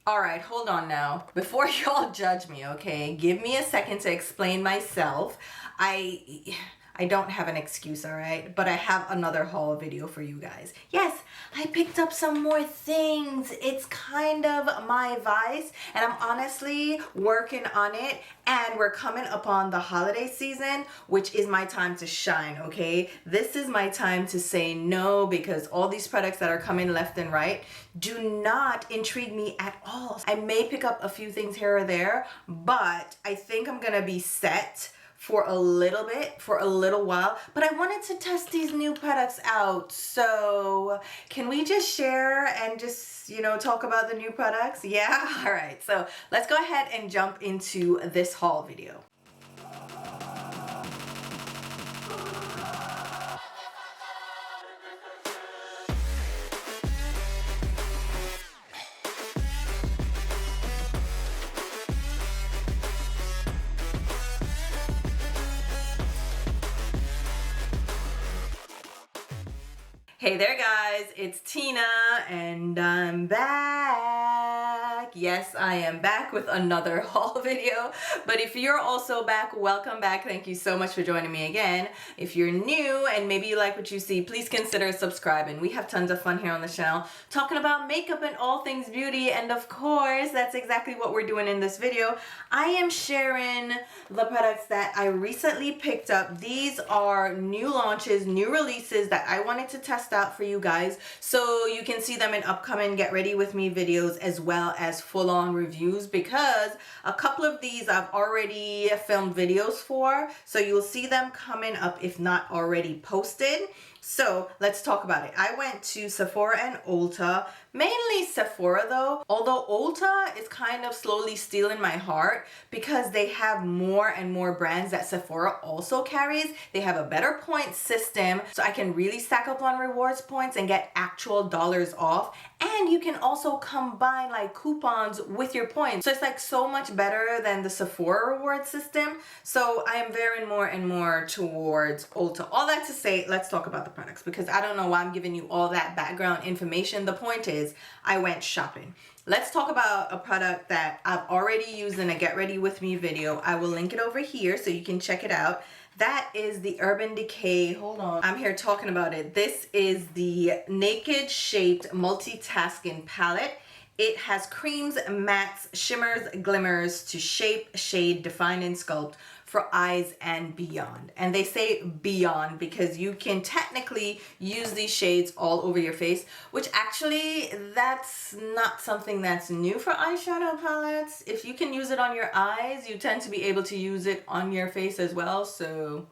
All right, hold on now. Before y'all judge me, okay? Give me a second to explain myself. I don't have an excuse, all right? But I have another haul video for you guys. Yes, I picked up some more things. It's kind of my vice, and I'm honestly working on it. And we're coming upon the holiday season, which is my time to shine, okay? This is my time to say no, because all these products that are coming left and right do not intrigue me at all. I may pick up a few things here or there, but I think I'm gonna be set for a little bit, for a little while. But I wanted to test these new products out. So can we just share and just, you know, talk about the new products? Yeah, all right. So let's go ahead and jump into this haul video. Hey there guys, it's Tina and I'm back. Yes, I am back with another haul video, but if you're also back, welcome back. Thank you so much for joining me again. If you're new and maybe you like what you see, please consider subscribing. We have tons of fun here on the channel talking about makeup and all things beauty, and of course, that's exactly what we're doing in this video. I am sharing the products that I recently picked up. These are new launches, new releases that I wanted to test out for you guys so you can see them in upcoming Get Ready With Me videos, as well as full-on reviews, because a couple of these I've already filmed videos for, so you'll see them coming up if not already posted. So let's talk about it. I went to Sephora and Ulta, mainly Sephora though, although Ulta is kind of slowly stealing my heart because they have more and more brands that Sephora also carries. They have a better point system, so I can really stack up on rewards points and get actual dollars off. And you can also combine like coupons with your points. So it's like so much better than the Sephora reward system. So I am veering more and more towards Ulta. All that to say, let's talk about the products, because I don't know why I'm giving you all that background information. The point is, I went shopping. Let's talk about a product that I've already used in a Get Ready With Me video. I will link it over here so you can check it out. That is the Urban Decay, hold on, I'm here talking about it. This is the Naked Shaped Multitasking Palette. It has creams, mattes, shimmers, glimmers to shape, shade, define, and sculpt for eyes and beyond. And they say beyond because you can technically use these shades all over your face, which actually that's not something that's new for eyeshadow palettes. If you can use it on your eyes, you tend to be able to use it on your face as well. So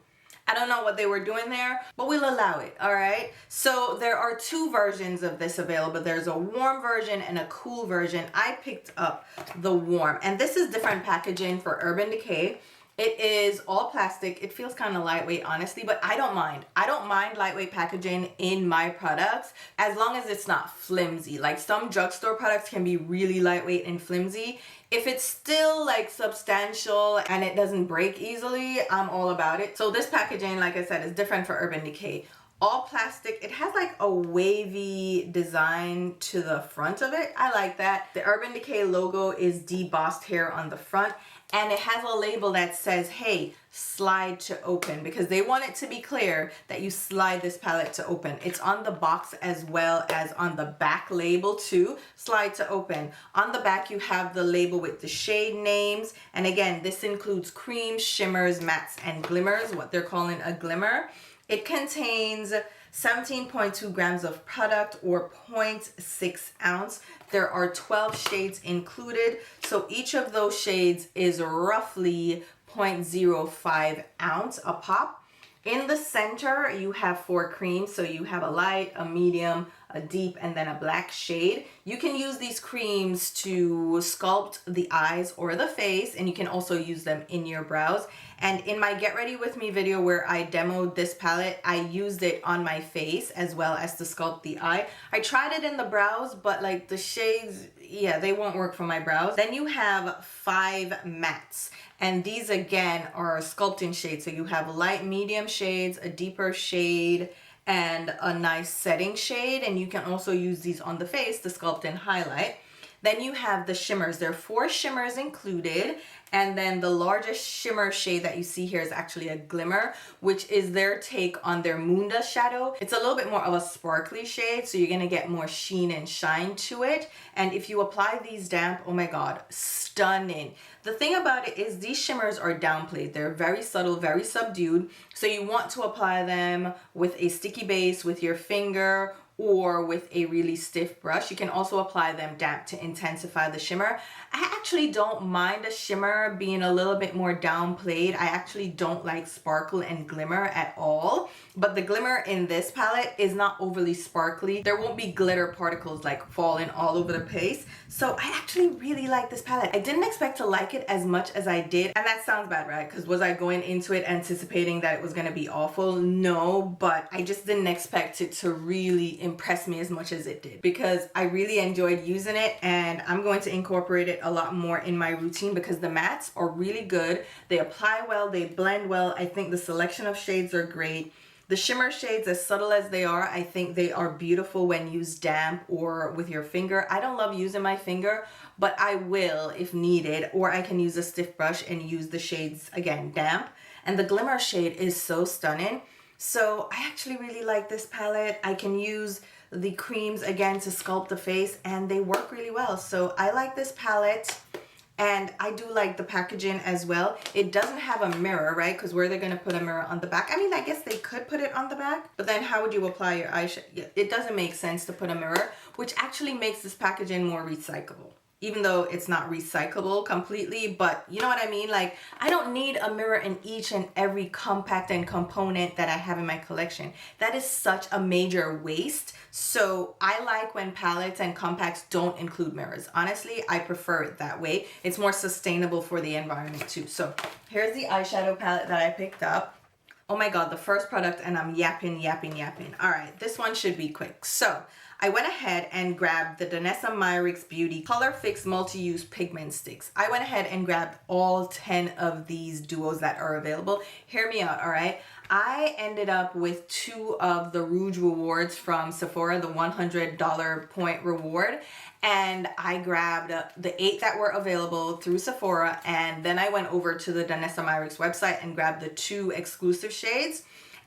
I don't know what they were doing there, but we'll allow it, all right? So there are two versions of this available. There's a warm version and a cool version. I picked up the warm, and this is different packaging for Urban Decay. It is all plastic. It feels kind of lightweight, honestly, but I don't mind. I don't mind lightweight packaging in my products as long as it's not flimsy. Like some drugstore products can be really lightweight and flimsy. If it's still like substantial and it doesn't break easily, I'm all about it. So this packaging, like I said, is different for Urban Decay. All plastic. It has like a wavy design to the front of it. I like that. The Urban Decay logo is debossed here on the front, and it has a label that says, hey, slide to open, because they want it to be clear that you slide this palette to open. It's on the box as well as on the back label too, slide to open. On the back you have the label with the shade names, and again, this includes creams, shimmers, mattes, and glimmers, what they're calling a glimmer. It contains 17.2 grams of product, or 0.6 ounce. There are 12 shades included, so each of those shades is roughly 0.05 ounce a pop. In the center, you have 4 creams, so you have a light, a medium, a deep, and then a black shade. You can use these creams to sculpt the eyes or the face, and you can also use them in your brows. And in my Get Ready With Me video where I demoed this palette, I used it on my face as well as to sculpt the eye. I tried it in the brows, but like the shades, yeah, they won't work for my brows. Then you have 5 mattes. And these again are sculpting shades. So you have light medium shades, a deeper shade, and a nice setting shade. And you can also use these on the face to sculpt and highlight. Then you have the shimmers. There are 4 shimmers included. And then the largest shimmer shade that you see here is actually a glimmer, which is their take on their moon dust shadow. It's a little bit more of a sparkly shade, so you're gonna get more sheen and shine to it. And if you apply these damp, oh my God, stunning. The thing about it is these shimmers are downplayed. They're very subtle, very subdued. So you want to apply them with a sticky base with your finger or with a really stiff brush. You can also apply them damp to intensify the shimmer. I actually don't mind a shimmer being a little bit more downplayed. I actually don't like sparkle and glimmer at all, but the glimmer in this palette is not overly sparkly. There won't be glitter particles like falling all over the place. So I actually really like this palette. I didn't expect to like it as much as I did. And that sounds bad, right? Because was I going into it anticipating that it was gonna be awful? No, but I just didn't expect it to really impress me as much as it did, because I really enjoyed using it, and I'm going to incorporate it a lot more in my routine because the mattes are really good. They apply well, they blend well. I think the selection of shades are great. The shimmer shades, as subtle as they are, I think they are beautiful when used damp or with your finger. I don't love using my finger, but I will if needed, or I can use a stiff brush and use the shades again damp. And the glimmer shade is so stunning. So I actually really like this palette. I can use the creams again to sculpt the face, and they work really well. So I like this palette, and I do like the packaging as well. It doesn't have a mirror, right? Because where they're gonna put a mirror on the back? I mean, I guess they could put it on the back, but then how would you apply your eyeshadow? It doesn't make sense to put a mirror, which actually makes this packaging more recyclable. Even though it's not recyclable completely, but you know what I mean? Like, I don't need a mirror in each and every compact and component that I have in my collection. That is such a major waste. So I like when palettes and compacts don't include mirrors. Honestly, I prefer it that way. It's more sustainable for the environment too. So here's the eyeshadow palette that I picked up. Oh my God, the first product, and I'm yapping. All right, this one should be quick. So I went ahead and grabbed the Danessa Myricks Beauty Color Fix Multi-Use Pigment Sticks. I went ahead and grabbed all 10 of these duos that are available. Hear me out, all right? I ended up with 2 of the Rouge rewards from Sephora, the $100 point reward. And I grabbed the 8 that were available through Sephora. And then I went over to the Danessa Myricks website and grabbed the 2 exclusive shades.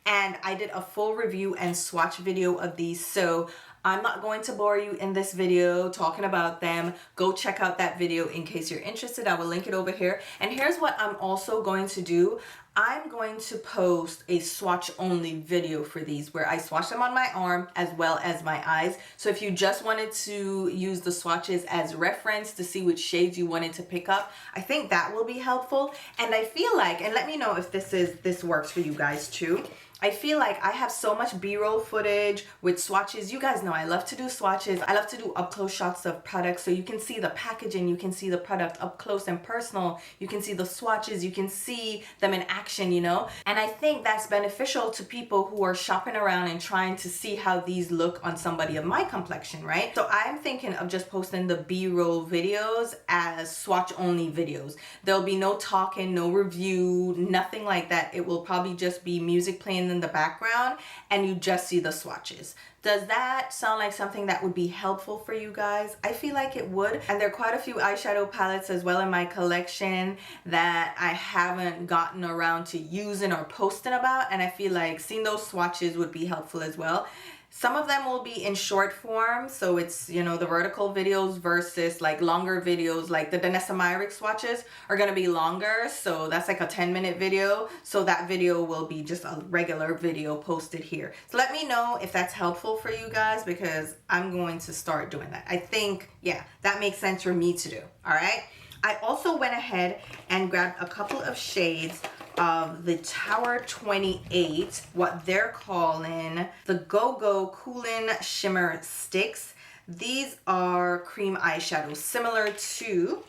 And I did a full review and swatch video of these. So I'm not going to bore you in this video talking about them. Go check out that video in case you're interested. I will link it over here. And here's what I'm also going to do. I'm going to post a swatch only video for these where I swatch them on my arm as well as my eyes. So if you just wanted to use the swatches as reference to see which shades you wanted to pick up, I think that will be helpful. And I feel like, and let me know if this works for you guys too. I feel like I have so much B-roll footage with swatches. You guys know I love to do swatches. I love to do up close shots of products so you can see the packaging, you can see the product up close and personal, you can see the swatches, you can see them in action, you know? And I think that's beneficial to people who are shopping around and trying to see how these look on somebody of my complexion, right? So I'm thinking of just posting the B-roll videos as swatch only videos. There'll be no talking, no review, nothing like that. It will probably just be music playing in the background and you just see the swatches. Does that sound like something that would be helpful for you guys? I feel like it would. And there are quite a few eyeshadow palettes as well in my collection that I haven't gotten around to using or posting about, and I feel like seeing those swatches would be helpful as well. Some of them will be in short form, so it's, you know, the vertical videos versus like longer videos. Like the Danessa Myricks swatches are going to be longer, so that's like a 10-minute video. So that video will be just a regular video posted here. So let me know if that's helpful for you guys, because I'm going to start doing that. I think, yeah, that makes sense for me to do. All right. I also went ahead and grabbed a couple of shades of the Tower 28, what they're calling the Go-Go Cooling Shimmer Sticks. These are cream eyeshadows similar to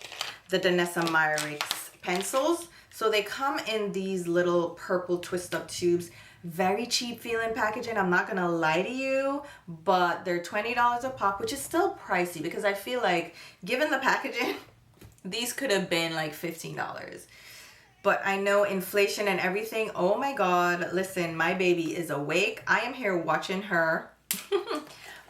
the Danessa Myricks pencils. So they come in these little purple twist up tubes. Very cheap feeling packaging, I'm not gonna lie to you, but they're $20 a pop, which is still pricey because I feel like given the packaging, these could have been like $15. But I know inflation and everything. Oh my God, listen, my baby is awake. I am here watching her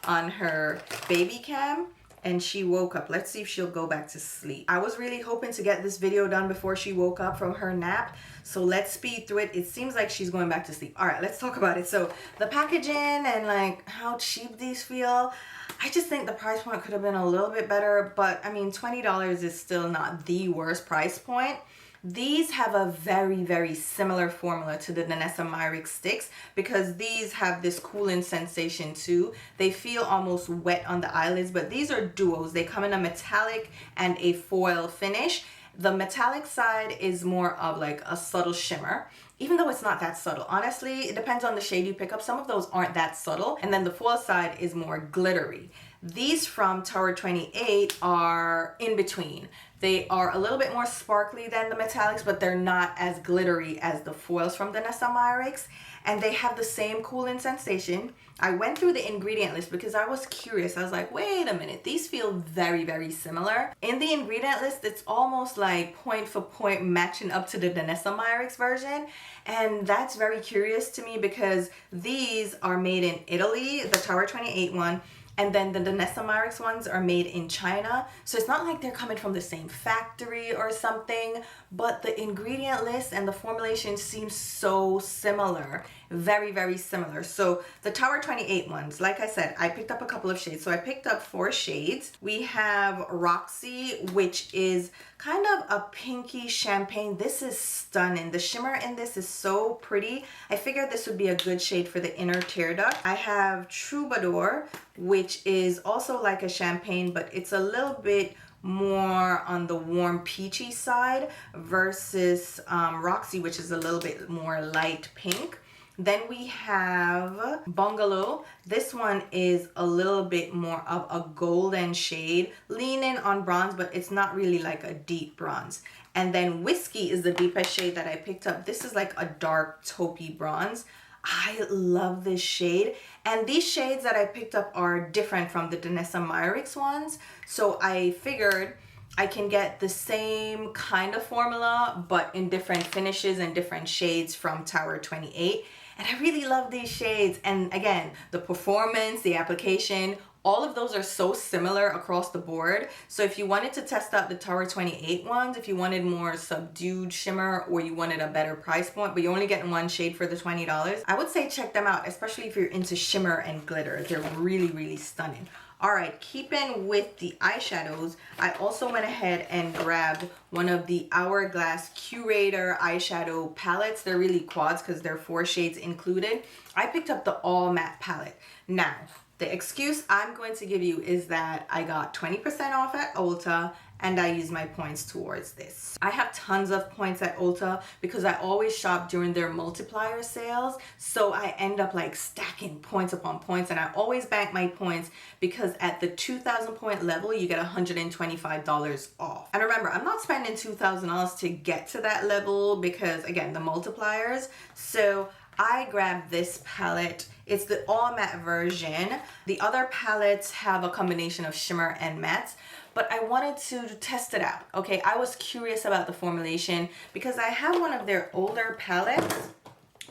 on her baby cam, and she woke up. Let's see if she'll go back to sleep. I was really hoping to get this video done before she woke up from her nap, so let's speed through it. It seems like she's going back to sleep. All right, let's talk about it. So the packaging and like how cheap these feel, I just think the price point could have been a little bit better, but I mean, $20 is still not the worst price point. These have a very, very similar formula to the Danessa Myricks sticks because these have this cooling sensation too. They feel almost wet on the eyelids, but these are duos. They come in a metallic and a foil finish. The metallic side is more of like a subtle shimmer, even though it's not that subtle. Honestly, it depends on the shade you pick up. Some of those aren't that subtle. And then the foil side is more glittery. These from Tower 28 are in between. They are a little bit more sparkly than the metallics, but they're not as glittery as the foils from Danessa Myricks. And they have the same cooling sensation. I went through the ingredient list because I was curious. I was like, wait a minute, these feel very, very similar. In the ingredient list, it's almost like point for point matching up to the Danessa Myricks version. And that's very curious to me because these are made in Italy, the Tower 28 one. And then the Danessa Myricks ones are made in China. So it's not like they're coming from the same factory or something, but the ingredient list and the formulation seems so similar. Very, very similar. So the Tower 28 ones, like I said, I picked up a couple of shades. So I picked up 4 shades. We have Roxy, which is kind of a pinky champagne. This is stunning. The shimmer in this is so pretty. I figured this would be a good shade for the inner tear duct. I have Troubadour, which is also like a champagne, but it's a little bit more on the warm peachy side versus Roxy, which is a little bit more light pink. Then we have Bungalow. This one is a little bit more of a golden shade, leaning on bronze, but it's not really like a deep bronze. And then Whiskey is the deepest shade that I picked up. This is like a dark taupey bronze. I love this shade. And these shades that I picked up are different from the Danessa Myricks ones. So I figured I can get the same kind of formula, but in different finishes and different shades from Tower 28. And I really love these shades. And again, the performance, the application, all of those are so similar across the board. So if you wanted to test out the Tower 28 ones, if you wanted more subdued shimmer or you wanted a better price point, but you're only getting one shade for the $20, I would say check them out, especially if you're into shimmer and glitter. They're really, really stunning. All right, keeping with the eyeshadows, I also went ahead and grabbed one of the Hourglass Curator eyeshadow palettes. They're really quads because they're 4 shades included. I picked up the all matte palette. Now, the excuse I'm going to give you is that I got 20% off at Ulta and I use my points towards this. I have tons of points at Ulta because I always shop during their multiplier sales. So I end up like stacking points upon points, and I always bank my points because at the 2,000 point level, you get $125 off. And remember, I'm not spending $2,000 to get to that level because again, the multipliers. So I grabbed this palette. It's the all matte version. The other palettes have a combination of shimmer and mattes, but I wanted to test it out. Okay, I was curious about the formulation because I have one of their older palettes.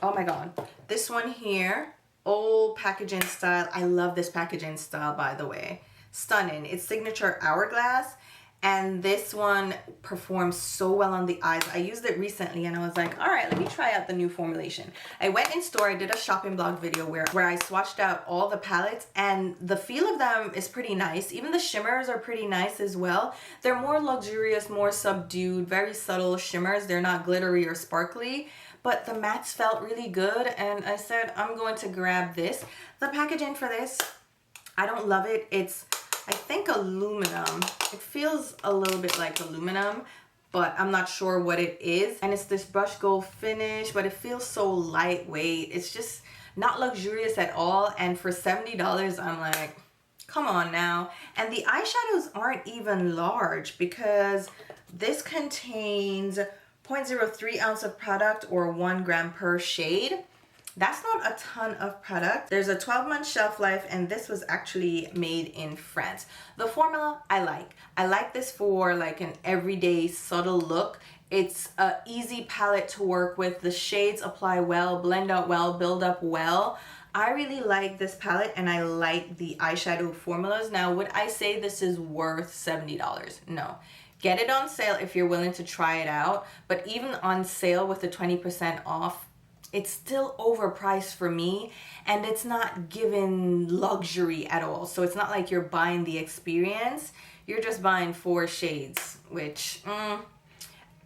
Oh my God, this one here, old packaging style. I love this packaging style, by the way. Stunning. It's signature Hourglass. And this one performs so well on the eyes. I used it recently and I was like, all right, let me try out the new formulation. I went in store, I did a shopping blog video where I swatched out all the palettes, and the feel of them is pretty nice. Even the shimmers are pretty nice as well. They're more luxurious, more subdued, very subtle shimmers. They're not glittery or sparkly, but the mattes felt really good. And I said, I'm going to grab this. The packaging for this, I don't love it. It's, I think, aluminum. It feels a little bit like aluminum, but I'm not sure what it is. And it's this brushed gold finish, but it feels so lightweight. It's just not luxurious at all. And for $70, I'm like, come on now. And the eyeshadows aren't even large because this contains 0.03 ounce of product or 1 gram per shade. That's not a ton of product. There's a 12-month shelf life, and this was actually made in France. The formula I like. I like this for like an everyday subtle look. It's an easy palette to work with. The shades apply well, blend out well, build up well. I really like this palette and I like the eyeshadow formulas. Now, would I say this is worth $70? No. Get it on sale if you're willing to try it out, but even on sale with the 20% off, it's still overpriced for me, and it's not given luxury at all. So it's not like you're buying the experience, you're just buying 4 shades, which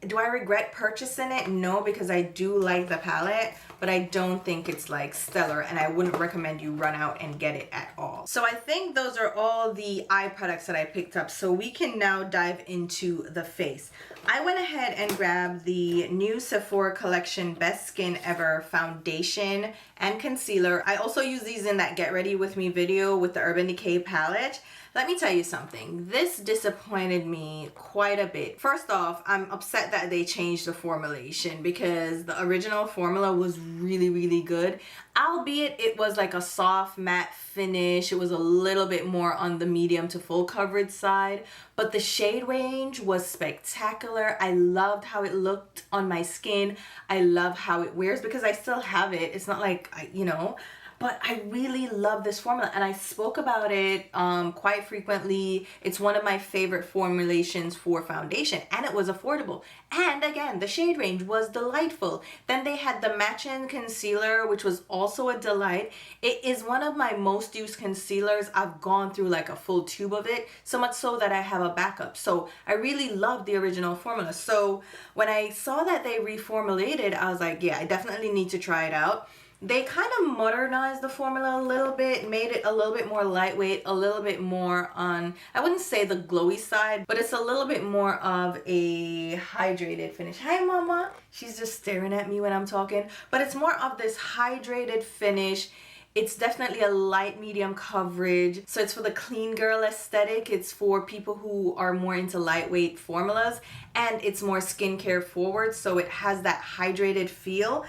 do I regret purchasing it? No, because I do like the palette, but I don't think it's like stellar, and I wouldn't recommend you run out and get it at all. So I think those are all the eye products that I picked up. So we can now dive into the face. I went ahead and grabbed the new Sephora collection Best Skin Ever foundation and concealer. I also use these in that Get Ready With Me video with the Urban Decay palette. Let me tell you something, this disappointed me quite a bit. First off, I'm upset that they changed the formulation because the original formula was really, really good. Albeit it was like a soft matte finish. It was a little bit more on the medium to full coverage side, but the shade range was spectacular. I loved how it looked on my skin. I love how it wears because I still have it. It's not like, you know, but I really love this formula and I spoke about it quite frequently. It's one of my favorite formulations for foundation, and it was affordable. And again, the shade range was delightful. Then they had the matching concealer, which was also a delight. It is one of my most used concealers. I've gone through like a full tube of it, so much so that I have a backup. So I really love the original formula. So when I saw that they reformulated, I was like, yeah, I definitely need to try it out. They kind of modernized the formula a little bit, made it a little bit more lightweight, a little bit more on, I wouldn't say the glowy side, but it's a little bit more of a hydrated finish. Hi, Mama. She's just staring at me when I'm talking, but it's more of this hydrated finish. It's definitely a light medium coverage. So it's for the clean girl aesthetic. It's for people who are more into lightweight formulas, and it's more skincare forward. So it has that hydrated feel.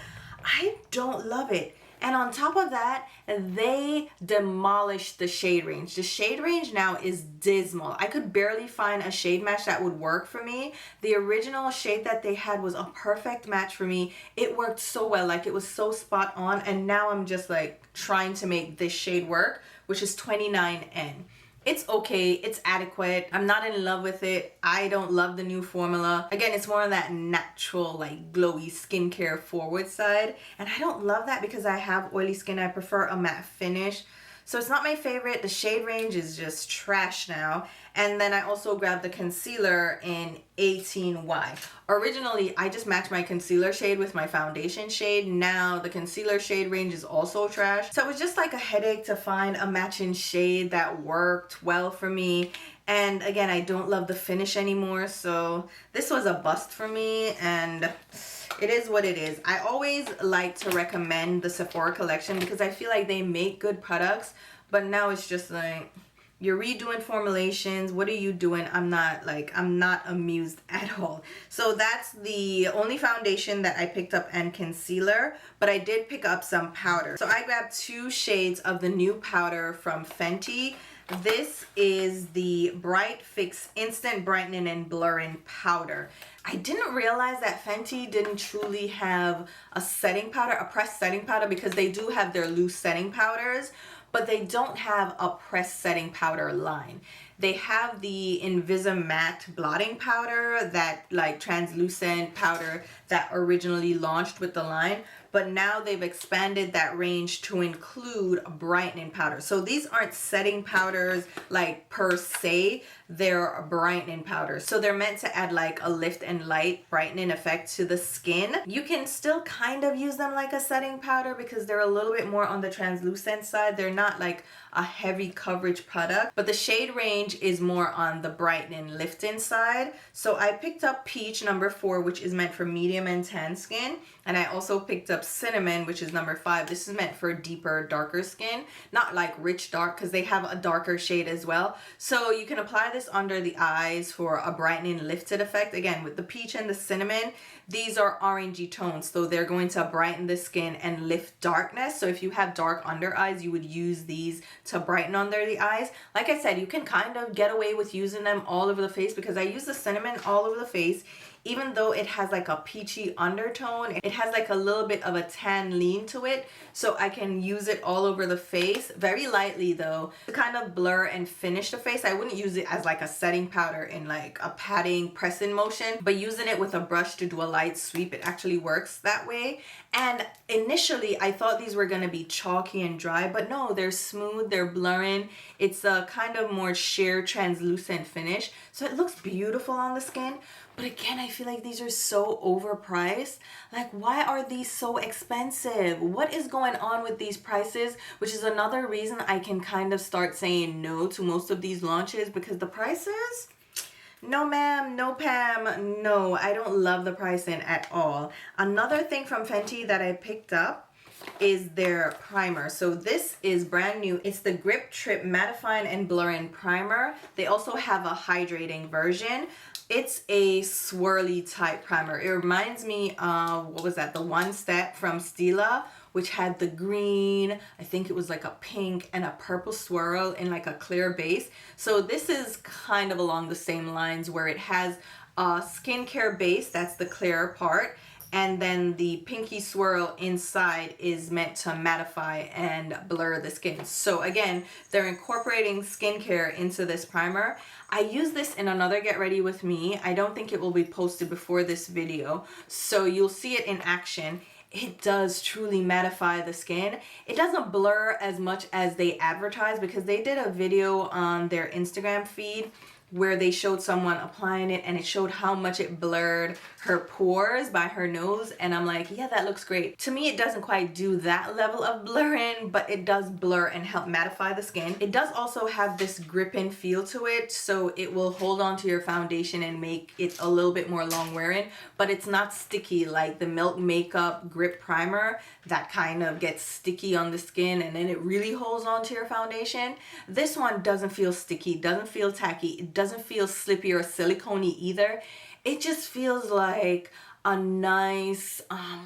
I don't love it. And on top of that, they demolished the shade range. The shade range now is dismal. I could barely find a shade match that would work for me. The original shade that they had was a perfect match for me. It worked so well, like it was so spot on. And now I'm just like trying to make this shade work, which is 29N. It's okay, it's adequate. I'm not in love with it. I don't love the new formula. Again, it's more on that natural, like glowy skincare forward side. And I don't love that because I have oily skin. I prefer a matte finish. So it's not my favorite. The shade range is just trash now. And then I also grabbed the concealer in 18Y. Originally, I just matched my concealer shade with my foundation shade. Now the concealer shade range is also trash. So it was just like a headache to find a matching shade that worked well for me. And again, I don't love the finish anymore. So this was a bust for me, and it is what it is. I always like to recommend the Sephora collection because I feel like they make good products, but now it's just like, you're redoing formulations. What are you doing? I'm not amused at all. So that's the only foundation that I picked up and concealer, but I did pick up some powder. So I grabbed 2 shades of the new powder from Fenty. This is the Bright Fix Instant Brightening and Blurring Powder. I didn't realize that Fenty didn't truly have a setting powder, a pressed setting powder, because they do have their loose setting powders, but they don't have a pressed setting powder line. They have the Invisimatte blotting powder, that like translucent powder that originally launched with the line, but now they've expanded that range to include a brightening powder. So these aren't setting powders like per se, they're brightening powders. So they're meant to add like a lift and light brightening effect to the skin. You can still kind of use them like a setting powder because they're a little bit more on the translucent side. They're not like a heavy coverage product, but the shade range is more on the brightening lifting side. So I picked up Peach number 4, which is meant for medium and tan skin, and I also picked up Cinnamon, which is number 5. This is meant for deeper, darker skin, not like rich dark, because they have a darker shade as well. So you can apply this under the eyes for a brightening lifted effect. Again, with the Peach and the Cinnamon, these are orangey tones, so they're going to brighten the skin and lift darkness. So if you have dark under eyes, you would use these to brighten under the eyes. Like I said, you can kind of get away with using them all over the face because I use the Cinnamon all over the face. even though it has like a peachy undertone, it has like a little bit of a tan lean to it, so I can use it all over the face, very lightly though, to kind of blur and finish the face. I wouldn't use it as like a setting powder in like a patting press-in motion, but using it with a brush to do a light sweep, it actually works that way. And initially I thought these were gonna be chalky and dry, but no, they're smooth, they're blurring. It's a kind of more sheer translucent finish, so it looks beautiful on the skin. But again, I feel like these are so overpriced. Like, why are these so expensive? What is going on with these prices? Which is another reason I can kind of start saying no to most of these launches, because the prices, no ma'am, no Pam, no, I don't love the pricing at all. Another thing from Fenty that I picked up is their primer. So this is brand new. It's the Grip Trip Mattifying and Blurring Primer. They also have a hydrating version. It's a swirly type primer. It reminds me of, what was that, the One Step from Stila, which had the green, I think it was like a pink and a purple swirl in like a clear base. So this is kind of along the same lines, where it has a skincare base, that's the clear part, and then the pinky swirl inside is meant to mattify and blur the skin. So again, they're incorporating skincare into this primer. I use this in another Get Ready With Me. I don't think it will be posted before this video, so you'll see it in action. It does truly mattify the skin. It doesn't blur as much as they advertise, because they did a video on their Instagram feed where they showed someone applying it and it showed how much it blurred her pores by her nose, and I'm like, yeah, that looks great. To me, it doesn't quite do that level of blurring, but it does blur and help mattify the skin. It does also have this gripping feel to it, so it will hold on to your foundation and make it a little bit more long wearing, but it's not sticky like the Milk Makeup Grip Primer that kind of gets sticky on the skin and then it really holds on to your foundation. This one doesn't feel sticky, doesn't feel tacky, it doesn't feel slippy or silicone-y either. It just feels like a nice,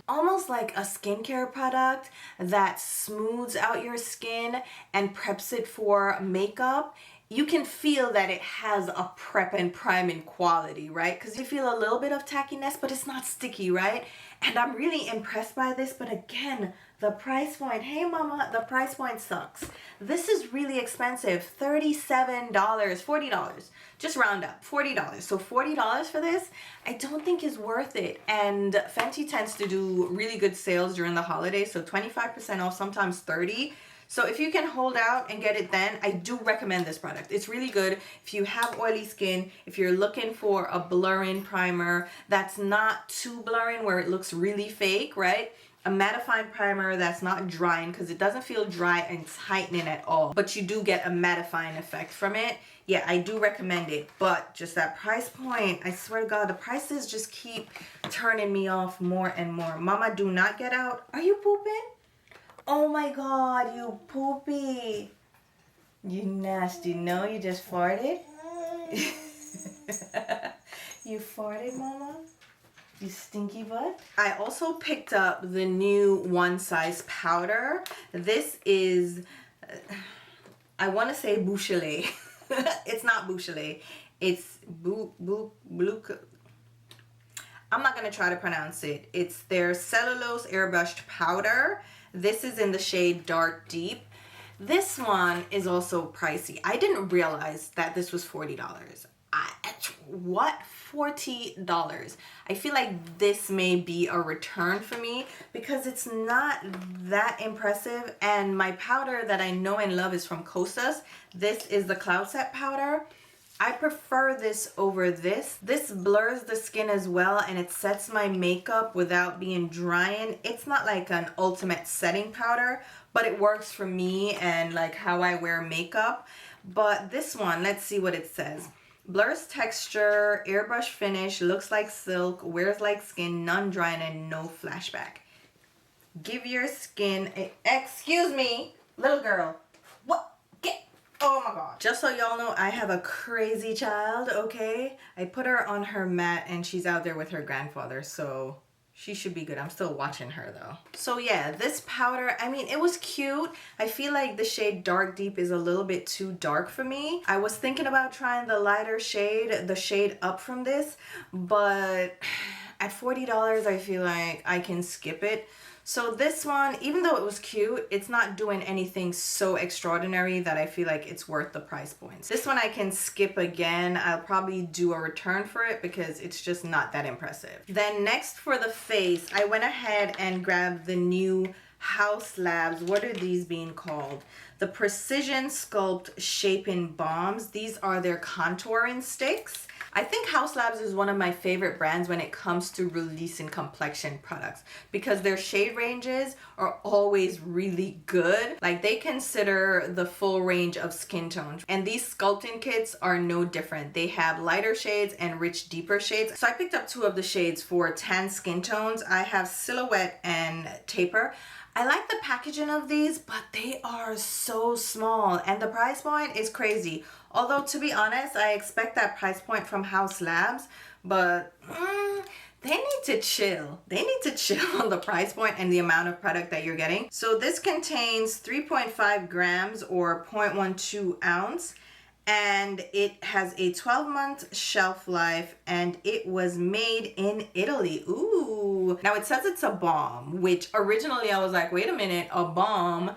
almost like a skincare product that smooths out your skin and preps it for makeup. You can feel that it has a prep and priming quality, right? Because you feel a little bit of tackiness, but it's not sticky, right? And I'm really impressed by this, but again, the price point, hey mama, the price point sucks. This is really expensive, $37, $40, just round up, $40. So $40 for this, I don't think is worth it. And Fenty tends to do really good sales during the holidays, so 25% off, sometimes 30%. So if you can hold out and get it then, I do recommend this product. It's really good if you have oily skin, if you're looking for a blurring primer that's not too blurring where it looks really fake, right? A mattifying primer that's not drying, because it doesn't feel dry and tightening at all, but you do get a mattifying effect from it. Yeah, I do recommend it, but just that price point, I swear to God, the prices just keep turning me off more and more. Mama, do not get out. Are you pooping? Oh my God, you poopy. You nasty. No, you just farted? You farted, mama? You stinky butt. I also picked up the new One Size powder. This is, I want to say Bouchelet. It's not Bouchelet. It's I'm not going to try to pronounce it. It's their cellulose airbrushed powder. This is in the shade Dark Deep. This one is also pricey. I didn't realize that this was $40. What? $40? I feel like this may be a return for me because it's not that impressive, and my powder that I know and love is from Kosas. This is the Cloud Set powder. I prefer this over this. This blurs the skin as well, and it sets my makeup without being drying. It's not like an ultimate setting powder, but it works for me and like how I wear makeup. But this one, let's see what it says. Blurs texture, airbrush finish, looks like silk, wears like skin, non-drying, and no flashback. Give your skin a... Excuse me, little girl. What? Get... Oh my God. Just so y'all know, I have a crazy child, okay? I put her on her mat and she's out there with her grandfather, so She should be good. I'm still watching her though. So yeah, this powder, I mean, it was cute. I feel like the shade Dark Deep is a little bit too dark for me. I was thinking about trying the lighter shade, the shade up from this, but at $40, I feel like I can skip it. So this one, even though it was cute, it's not doing anything so extraordinary that I feel like it's worth the price points. This one I can skip again. I'll probably do a return for it because it's just not that impressive. Then next for the face, I went ahead and grabbed the new Haus Labs. What are these being called? The Precision Sculpt Shaping Balms. These are their contouring sticks. I think Haus Labs is one of my favorite brands when it comes to releasing complexion products because their shade ranges are always really good. Like they consider the full range of skin tones, and these sculpting kits are no different. They have lighter shades and rich deeper shades. So I picked up 2 of the shades for tan skin tones. I have Silhouette and Taper. I like the packaging of these, but they are so small and the price point is crazy. Although to be honest, I expect that price point from Haus Labs, but they need to chill. They need to chill on the price point and the amount of product that you're getting. So this contains 3.5 grams or 0.12 ounce. And it has a 12-month shelf life, and it was made in Italy. Ooh. Now it says it's a balm, which originally I was like, wait a minute, a balm?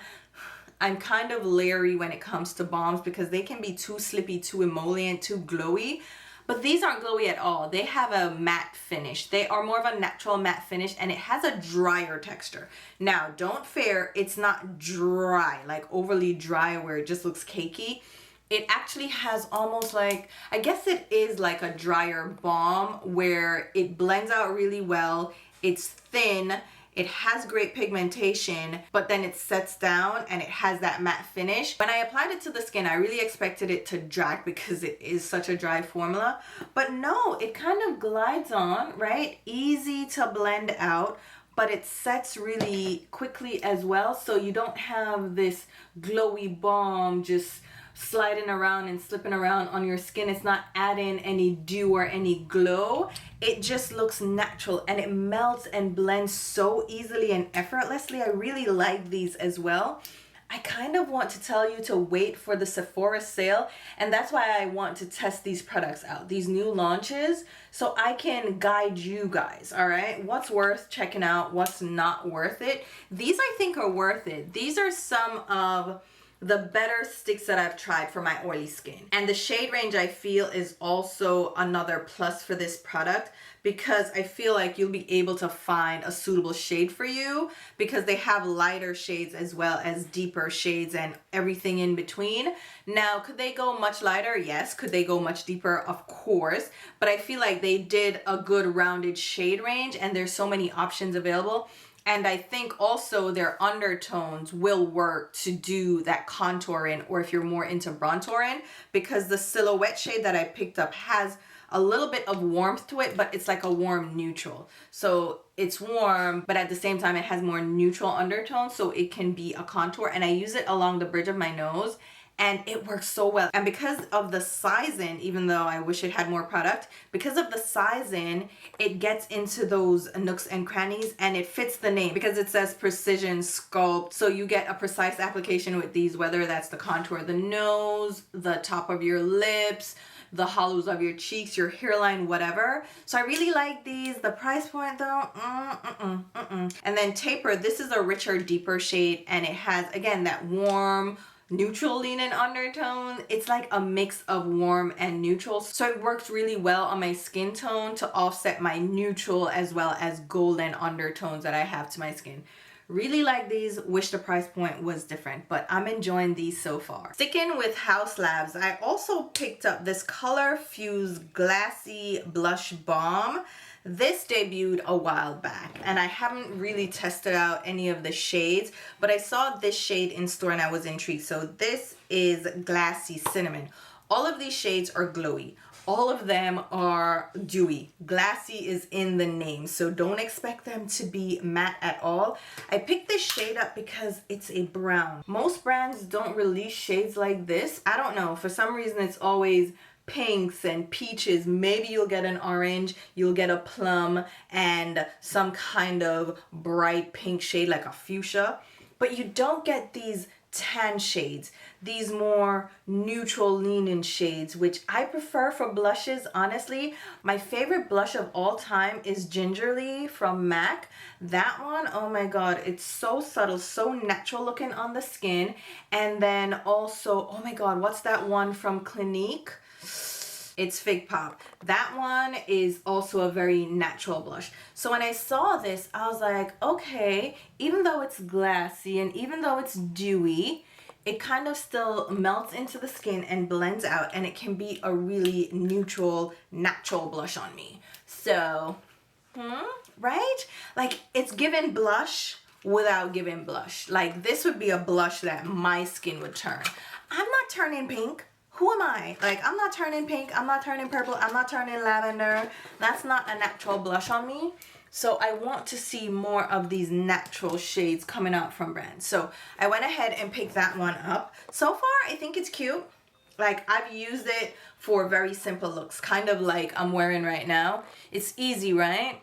I'm kind of leery when it comes to balms because they can be too slippy, too emollient, too glowy. But these aren't glowy at all. They have a matte finish. They are more of a natural matte finish, and it has a drier texture. Now, don't fear, it's not dry, like overly dry where it just looks cakey. It actually has almost like, I guess it is like a drier balm where it blends out really well. It's thin. It has great pigmentation, but then it sets down and it has that matte finish. When I applied it to the skin, I really expected it to drag because it is such a dry formula. But no, it kind of glides on, right? Easy to blend out, but it sets really quickly as well. So you don't have this glowy balm just sliding around and slipping around on your skin. It's not adding any dew or any glow. It just looks natural and it melts and blends so easily and effortlessly. I really like these as well. I kind of want to tell you to wait for the Sephora sale, and that's why I want to test these products out, these new launches, so I can guide you guys, all right? What's worth checking out, what's not worth it. These I think are worth it. These are some of the better sticks that I've tried for my oily skin. And the shade range I feel is also another plus for this product because I feel like you'll be able to find a suitable shade for you because they have lighter shades as well as deeper shades and everything in between. Now, could they go much lighter? Yes. Could they go much deeper? Of course. But I feel like they did a good rounded shade range and there's so many options available. And I think also their undertones will work to do that contouring, or if you're more into bronzing, because the Silhouette shade that I picked up has a little bit of warmth to it, but it's like a warm neutral. So it's warm, but at the same time it has more neutral undertones, so it can be a contour. And I use it along the bridge of my nose, and it works so well. And because of the sizing, even though I wish it had more product, because of the sizing, it gets into those nooks and crannies and it fits the name because it says Precision Sculpt. So you get a precise application with these, whether that's the contour of the nose, the top of your lips, the hollows of your cheeks, your hairline, whatever. So I really like these. The price point though, And then Taper, this is a richer, deeper shade, and it has, again, that warm, neutral leaning undertone. It's like a mix of warm and neutral, so it works really well on my skin tone to offset my neutral as well as golden undertones that I have to my skin. Really like these. Wish the price point was different, but I'm enjoying these so far. Sticking with Haus Labs, I also picked up this Color Fuse Glassy Blush Balm. This debuted a while back and I haven't really tested out any of the shades, but I saw this shade in store and I was intrigued. So this is Glassy Cinnamon. All of these shades are glowy. All of them are dewy. Glassy is in the name, so don't expect them to be matte at all. I picked this shade up because it's a brown. Most brands don't release shades like this. I don't know, for some reason it's always pinks and peaches. Maybe you'll get an orange, you'll get a plum, and some kind of bright pink shade like a fuchsia. But you don't get these tan shades, these more neutral lean-in shades, which I prefer for blushes. Honestly, my favorite blush of all time is Gingerly from MAC. That one, oh my god, it's so subtle, so natural looking on the skin. And then also, oh my god, what's that one from Clinique? It's Fig Pop. That one is also a very natural blush. So when I saw this, I was like, okay, even though it's glassy and even though it's dewy, it kind of still melts into the skin and blends out, and it can be a really neutral, natural blush on me. So, right? Like, it's giving blush without giving blush. Like, this would be a blush that my skin would turn. I'm not turning pink. Who am I? Like, I'm not turning pink, I'm not turning purple, I'm not turning lavender. That's not a natural blush on me. So I want to see more of these natural shades coming out from brands. So I went ahead and picked that one up. So far, I think it's cute. Like, I've used it for very simple looks, kind of like I'm wearing right now. It's easy, right?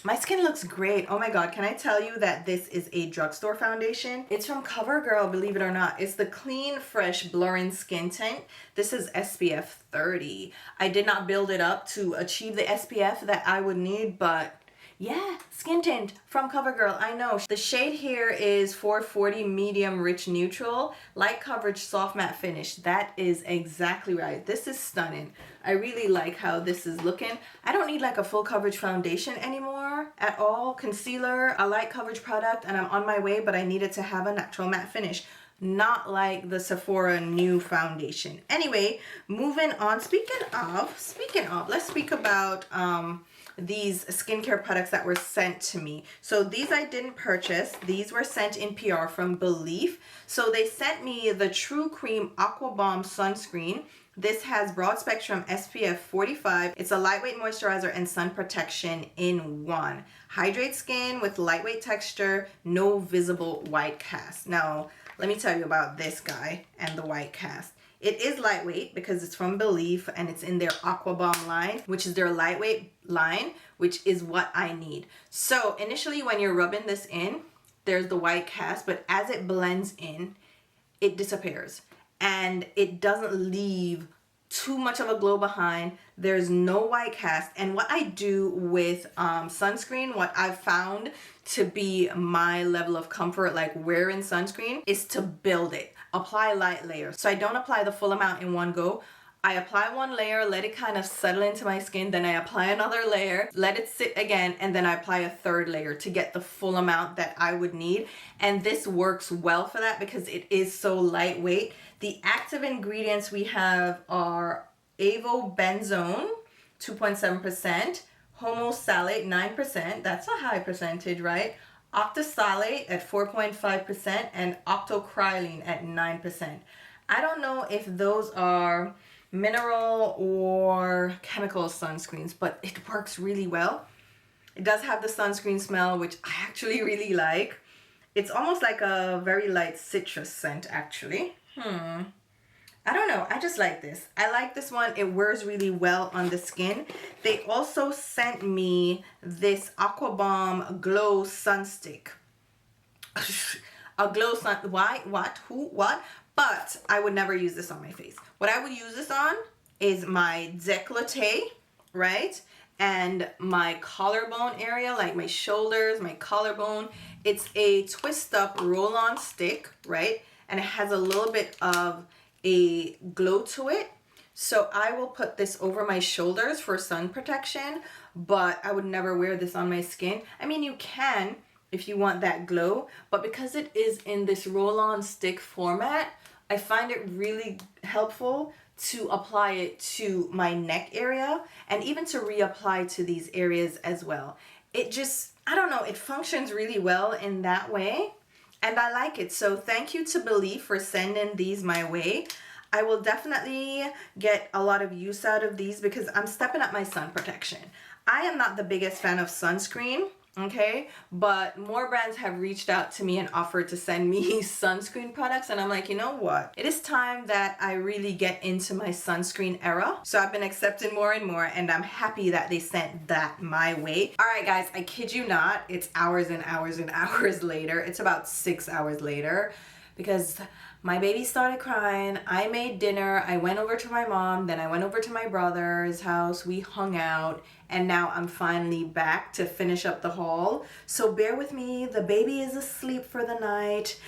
My skin looks great. Oh my god, can I tell you that this is a drugstore foundation? It's from CoverGirl, believe it or not. It's the Clean Fresh Blurring Skin Tint. This is SPF 30. I did not build it up to achieve the SPF that I would need, but yeah, skin tint from CoverGirl, I know. The shade here is 440 Medium Rich Neutral. Light coverage, soft matte finish. That is exactly right. This is stunning. I really like how this is looking. I don't need like a full coverage foundation anymore at all. Concealer, a light coverage product, and I'm on my way, but I needed to have a natural matte finish. Not like the Sephora new foundation. Anyway, moving on. Speaking of, let's speak about these skincare products that were sent to me. So these I didn't purchase. These were sent in PR from Belief. So they sent me the True Cream Aqua Bomb Sunscreen. This has broad spectrum SPF 45. It's a lightweight moisturizer and sun protection in one. Hydrate skin with lightweight texture, no visible white cast. Now, let me tell you about this guy and the white cast. It is lightweight because it's from Belief and it's in their Aqua Bomb line, which is their lightweight line, which is what I need. So initially when you're rubbing this in, there's the white cast, but as it blends in, it disappears and it doesn't leave too much of a glow behind. There's no white cast. And what I do with sunscreen, what I've found to be my level of comfort, like wearing sunscreen, is to build it. Apply light layers. So I don't apply the full amount in one go. I apply one layer, let it kind of settle into my skin, then I apply another layer, let it sit again, and then I apply a third layer to get the full amount that I would need. And this works well for that because it is so lightweight. The active ingredients we have are avobenzone, 2.7%, homosalate, 9%, that's a high percentage, right? Octosalate at 4.5% and octocrylene at 9%. I don't know if those are mineral or chemical sunscreens, but it works really well. It does have the sunscreen smell, which I actually really like. It's almost like a very light citrus scent, actually. I don't know. I just like this. I like this one. It wears really well on the skin. They also sent me this Aqua Bomb Glow Sun Stick. A glow sun. Why? What? Who? What? But I would never use this on my face. What I would use this on is my décolleté, right? And my collarbone area, like my shoulders, my collarbone. It's a twist up roll-on stick, right? And it has a little bit of a glow to it. So I will put this over my shoulders for sun protection, but I would never wear this on my skin. I mean, you can if you want that glow, but because it is in this roll-on stick format, I find it really helpful to apply it to my neck area and even to reapply to these areas as well. It just, I don't know, it functions really well in that way. And I like it. So thank you to Belief for sending these my way. I will definitely get a lot of use out of these because I'm stepping up my sun protection. I am not the biggest fan of sunscreen. okay? But more brands have reached out to me and offered to send me sunscreen products, and I'm like, you know what? It is time that I really get into my sunscreen era. So I've been accepting more and more, and I'm happy that they sent that my way. All right, guys, I kid you not, it's hours and hours and hours later. It's about 6 hours later because my baby started crying. I made dinner. I went over to my mom. Then I went over to my brother's house. We hung out. And now I'm finally back to finish up the haul. So bear with me. The baby is asleep for the night.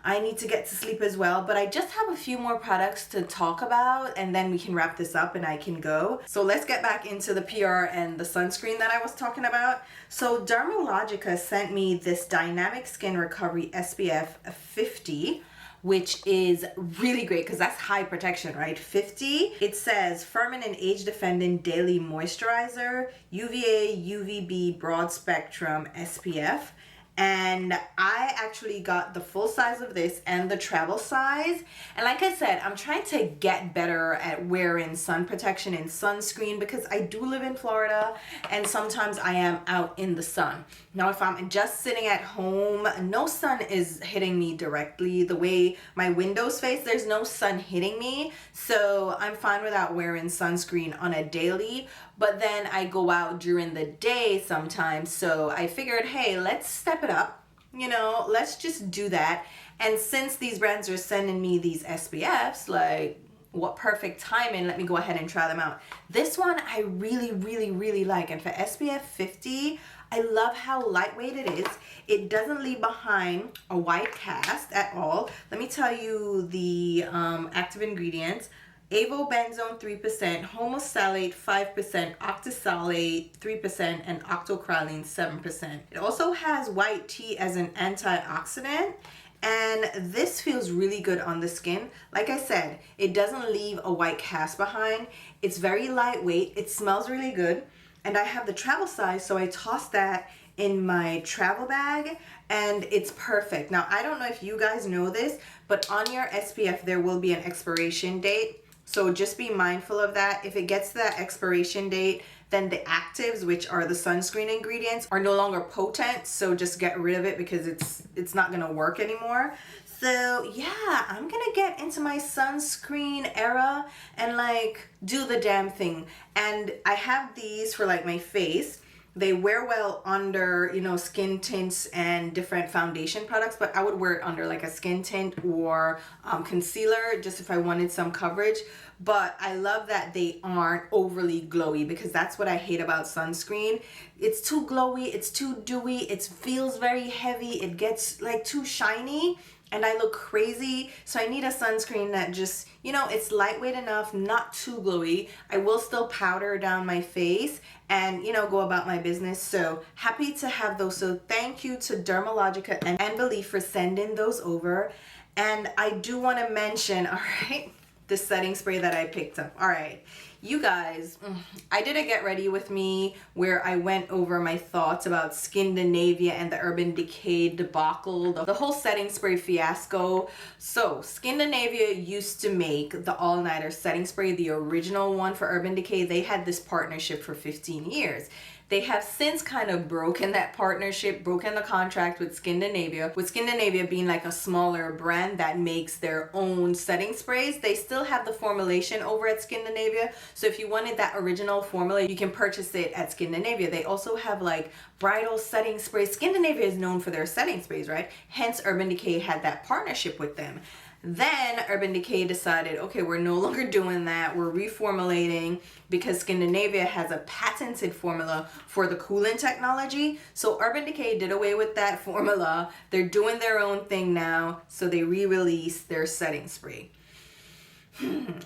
I need to get to sleep as well. But I just have a few more products to talk about. And then we can wrap this up and I can go. So let's get back into the PR and the sunscreen that I was talking about. So Dermalogica sent me this Dynamic Skin Recovery SPF 50, which is really great because that's high protection, right? 50. It says firming and age defending daily moisturizer, UVA, UVB, broad spectrum SPF. And I actually got the full size of this and the travel size. And like I said, I'm trying to get better at wearing sun protection and sunscreen because I do live in Florida and sometimes I am out in the sun. Now, if I'm just sitting at home, no sun is hitting me directly. The way my windows face, there's no sun hitting me. So I'm fine without wearing sunscreen on a daily. But then I go out during the day sometimes. So I figured, hey, let's step it up. You know, let's just do that. And since these brands are sending me these SPFs, like, what perfect timing. Let me go ahead and try them out. This one I really like. And for SPF 50, I love how lightweight it is. It doesn't leave behind a white cast at all. Let me tell you the active ingredients. Avobenzone 3%, homosalate 5%, octisalate 3%, and octocrylene 7%. It also has white tea as an antioxidant. And this feels really good on the skin. Like I said, it doesn't leave a white cast behind. It's very lightweight. It smells really good. And I have the travel size, so I tossed that in my travel bag and it's perfect. Now, I don't know if you guys know this, but on your SPF, there will be an expiration date. So just be mindful of that. If it gets to that expiration date, then the actives, which are the sunscreen ingredients, are no longer potent. So just get rid of it because it's not gonna work anymore. So yeah, I'm gonna get into my sunscreen era and like do the damn thing. And I have these for like my face. They wear well under, you know, skin tints and different foundation products, but I would wear it under like a skin tint or concealer just if I wanted some coverage. But I love that they aren't overly glowy because that's what I hate about sunscreen. It's too glowy, it's too dewy, it feels very heavy, it gets like too shiny and I look crazy. So I need a sunscreen that just, you know, it's lightweight enough, not too glowy. I will still powder down my face and, you know, go about my business. So happy to have those. So thank you to Dermalogica and Belief for sending those over. And I do want to mention, all right, the setting spray that I picked up. All right, you guys, I did a get ready with me where I went over my thoughts about Skindinavia and the Urban Decay debacle, the whole setting spray fiasco. So Skindinavia used to make the all-nighter setting spray, the original one for Urban Decay. They had this partnership for 15 years. They have since kind of broken that partnership, broken the contract with Skindinavia being like a smaller brand that makes their own setting sprays. They still have the formulation over at Skindinavia. So if you wanted that original formula, you can purchase it at Skindinavia. They also have like bridal setting sprays. Skindinavia is known for their setting sprays, right? Hence Urban Decay had that partnership with them. Then Urban Decay decided, okay, we're no longer doing that. We're reformulating because Skindinavia has a patented formula for the coolant technology. So Urban Decay did away with that formula. They're doing their own thing now. So they re-released their setting spray.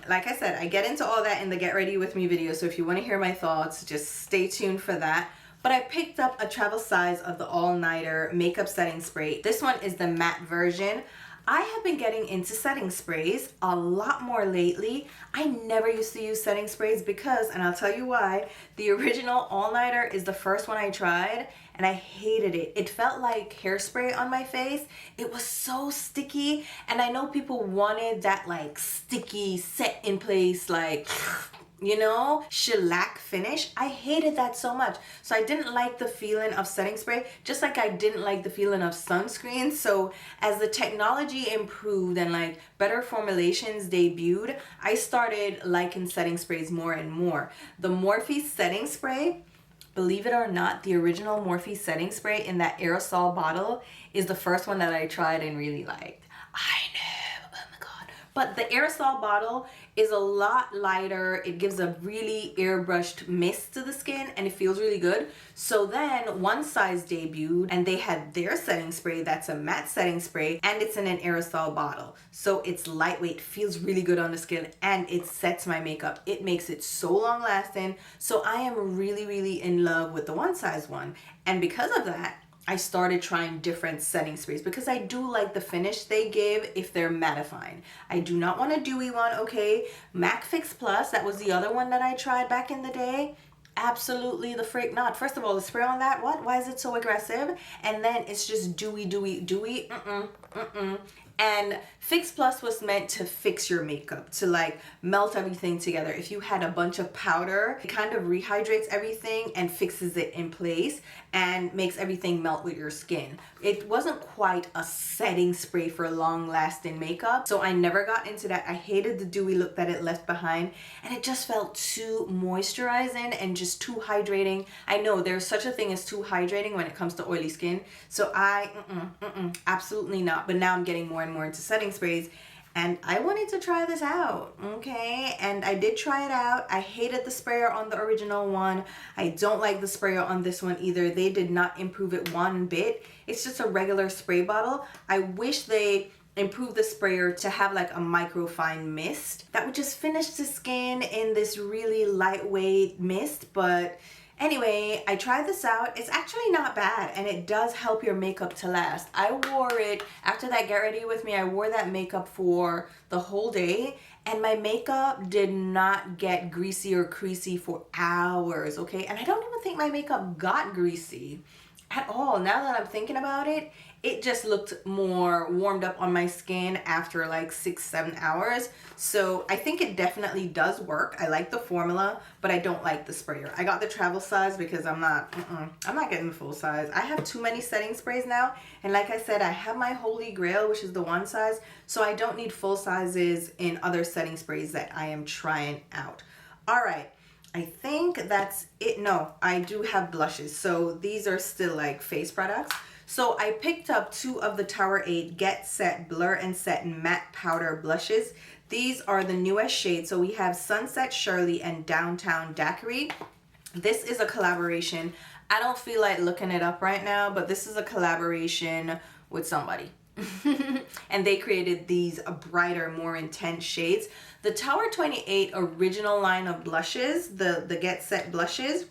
Like I said, I get into all that in the Get Ready With Me video. So if you want to hear my thoughts, just stay tuned for that. But I picked up a travel size of the all-nighter makeup setting spray. This one is the matte version. I have been getting into setting sprays a lot more lately. I never used to use setting sprays because, and I'll tell you why, the original all-nighter is the first one I tried and I hated it. It felt like hairspray on my face. It was so sticky and I know people wanted that like sticky set in place like you know, shellac finish. I hated that so much. So I didn't like the feeling of setting spray, just like I didn't like the feeling of sunscreen. So as the technology improved and like better formulations debuted, I started liking setting sprays more and more. The Morphe setting spray, believe it or not, the original Morphe setting spray in that aerosol bottle is the first one that I tried and really liked. I know, oh my god. But the aerosol bottle is a lot lighter. It gives a really airbrushed mist to the skin and it feels really good. So then One Size debuted and they had their setting spray that's a matte setting spray and it's in an aerosol bottle. So it's lightweight, feels really good on the skin, and it sets my makeup. It makes it so long lasting. So I am really in love with the One Size one. And because of that, I started trying different setting sprays because I do like the finish they give if they're mattifying. I do not want a dewy one, okay? MAC Fix Plus, that was the other one that I tried back in the day. Absolutely the freak not. First of all, the spray on that, what? Why is it so aggressive? And then it's just dewy. And Fix Plus was meant to fix your makeup, to like melt everything together. If you had a bunch of powder, it kind of rehydrates everything and fixes it in place and makes everything melt with your skin. It wasn't quite a setting spray for long lasting makeup, so I never got into that. I hated the dewy look that it left behind, and it just felt too moisturizing and just too hydrating. I know there's such a thing as too hydrating when it comes to oily skin, so absolutely not. But now I'm getting more and more into setting sprays, and I wanted to try this out, okay? And I did try it out. I hated the sprayer on the original one. I don't like the sprayer on this one either. They did not improve it one bit. It's just a regular spray bottle. I wish they improved the sprayer to have like a microfine mist that would just finish the skin in this really lightweight mist. But anyway, I tried this out. It's actually not bad, and it does help your makeup to last. I wore it after that Get Ready With Me. I wore that makeup for the whole day, and my makeup did not get greasy or creasy for hours, okay? And I don't even think my makeup got greasy at all. Now that I'm thinking about it, it just looked more warmed up on my skin after like 6-7 hours. So I think it definitely does work. I like the formula, but I don't like the sprayer. I got the travel size because I'm not getting the full size. I have too many setting sprays now, and like I said, I have my holy grail, which is the One Size, so I don't need full sizes in other setting sprays that I am trying out. All right, I think that's it. No, I do have blushes. So these are still like face products. So I picked up 2 of the Tower 8 Get Set Blur and Set Matte Powder Blushes. These are the newest shades. So we have Sunset Shirley and Downtown Daiquiri. This is a collaboration. I don't feel like looking it up right now, but this is a collaboration with somebody. And they created these brighter, more intense shades. The Tower 28 original line of blushes, the Get Set blushes,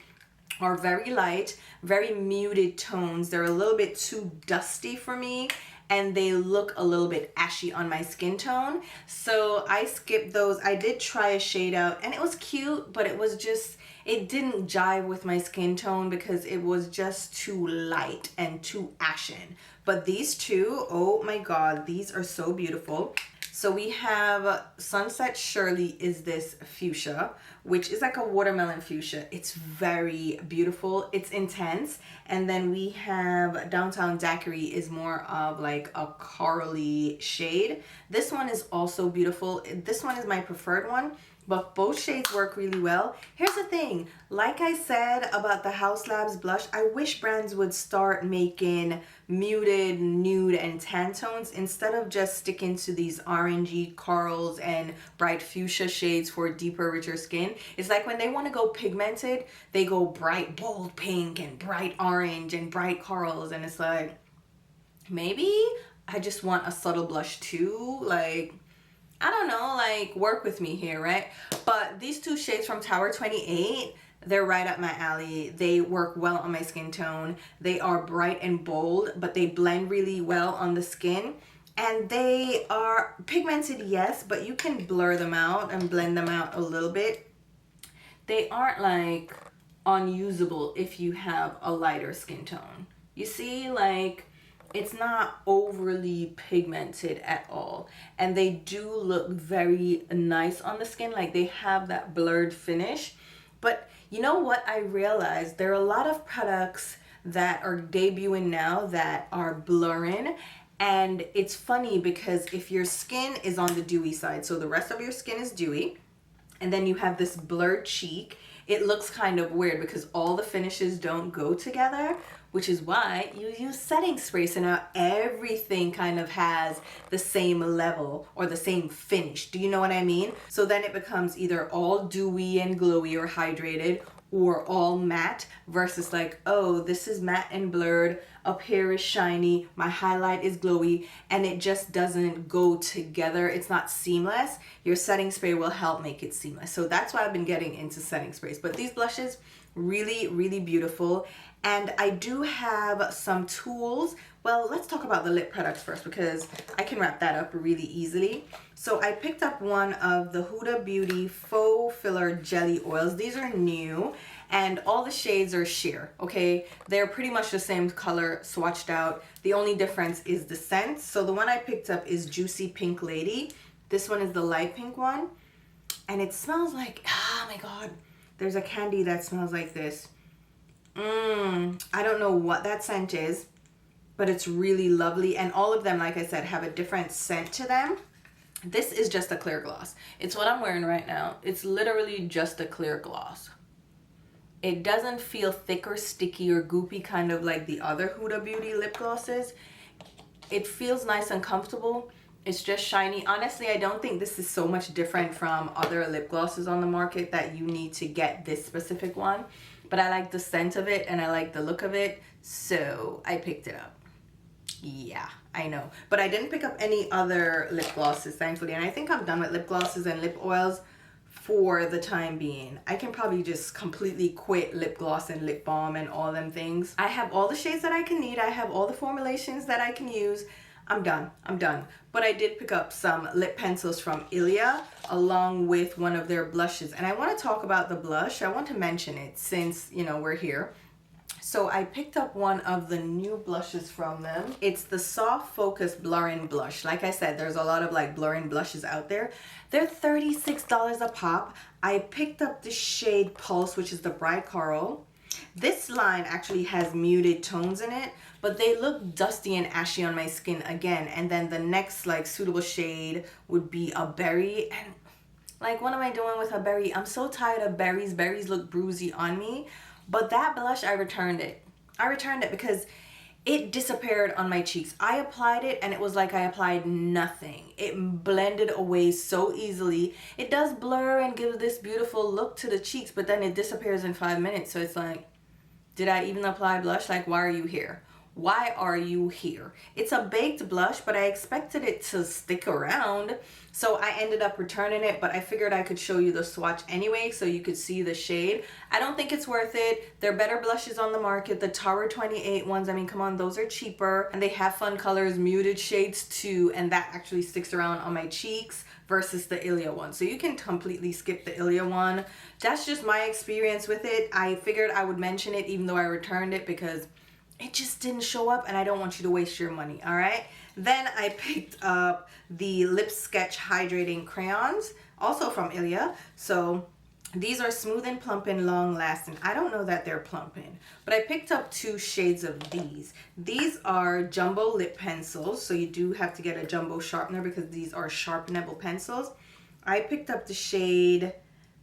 are very light, very muted tones. They're a little bit too dusty for me, and they look a little bit ashy on my skin tone. So I skipped those. I did try a shade out, and it was cute, but it was just, it didn't jive with my skin tone because it was just too light and too ashen. But these 2, oh my god, these are so beautiful. So we have Sunset Shirley is this fuchsia, which is like a watermelon fuchsia. It's very beautiful. It's intense. And then we have Downtown Daiquiri is more of like a corally shade. This one is also beautiful. This one is my preferred one, but both shades work really well. Here's the thing, like I said about the Haus Labs blush, I wish brands would start making muted, nude, and tan tones instead of just sticking to these orangey corals and bright fuchsia shades for deeper, richer skin. It's like when they want to go pigmented, they go bright, bold pink and bright orange and bright corals, and it's like, maybe I just want a subtle blush too. Like, I don't know, like, work with me here, right? But these 2 shades from Tower 28, they're right up my alley. They work well on my skin tone. They are bright and bold, but they blend really well on the skin. And they are pigmented, yes, but you can blur them out and blend them out a little bit. They aren't like unusable if you have a lighter skin tone. You see, like, It's not overly pigmented at all, and they do look very nice on the skin. Like they have that blurred finish. But you know what I realized? There are a lot of products that are debuting now that are blurring. And it's funny because if your skin is on the dewy side, so the rest of your skin is dewy, and then you have this blurred cheek, it looks kind of weird because all the finishes don't go together, which is why you use setting spray. So now everything kind of has the same level or the same finish. Do you know what I mean? So then it becomes either all dewy and glowy or hydrated, or all matte, versus like, oh, this is matte and blurred, up here is shiny, my highlight is glowy, and it just doesn't go together. It's not seamless. Your setting spray will help make it seamless. So that's why I've been getting into setting sprays. But these blushes, really, really beautiful. And I do have some tools. Well, let's talk about the lip products first because I can wrap that up really easily. So I picked up one of the Huda Beauty Faux Filler Jelly Oils. These are new and all the shades are sheer, okay? They're pretty much the same color swatched out. The only difference is the scent. So the one I picked up is Juicy Pink Lady. This one is the light pink one. And it smells like, oh my God, there's a candy that smells like this. I don't know what that scent is, but it's really lovely. And all of them, like I said, have a different scent to them. This is just a clear gloss. It's what I'm wearing right now. It's literally just a clear gloss. It doesn't feel thick or sticky or goopy, kind of like the other Huda Beauty lip glosses. It feels nice and comfortable. It's just shiny. Honestly, I don't think this is so much different from other lip glosses on the market that you need to get this specific one. But I like the scent of it and I like the look of it, so I picked it up. Yeah, I know. But I didn't pick up any other lip glosses, thankfully. And I think I'm done with lip glosses and lip oils for the time being. I can probably just completely quit lip gloss and lip balm and all them things. I have all the shades that I can need. I have all the formulations that I can use. I'm done. I'm done. But I did pick up some lip pencils from ILIA along with one of their blushes. And I want to talk about the blush. I want to mention it since, you know, we're here. So I picked up one of the new blushes from them. It's the Soft Focus Blurring Blush. Like I said, there's a lot of like blurring blushes out there. They're $36 a pop. I picked up the shade Pulse, which is the bright coral. This line actually has muted tones in it, but they look dusty and ashy on my skin again. And then the next like suitable shade would be a berry. And like, what am I doing with a berry? I'm so tired of berries. Berries look bruisey on me. But that blush, I returned it. I returned it because it disappeared on my cheeks. I applied it and it was like I applied nothing. It blended away so easily. It does blur and give this beautiful look to the cheeks, but then it disappears in 5 minutes. So it's like, did I even apply blush? Like, why are you here? Why are you here? It's a baked blush, but I expected it to stick around. So I ended up returning it, but I figured I could show you the swatch anyway so you could see the shade. I don't think it's worth it. There are better blushes on the market. The Tower 28 ones, I mean, come on, those are cheaper. And they have fun colors, muted shades too, and that actually sticks around on my cheeks versus the ILIA one. So you can completely skip the ILIA one. That's just my experience with it. I figured I would mention it even though I returned it because it just didn't show up and I don't want you to waste your money, all right? Then I picked up the Lip Sketch Hydrating Crayons, also from ILIA. So these are smooth and plump and long lasting. I don't know that they're plumping, but I picked up 2 shades of these. These are jumbo lip pencils, so you do have to get a jumbo sharpener because these are sharpenable pencils. I picked up the shade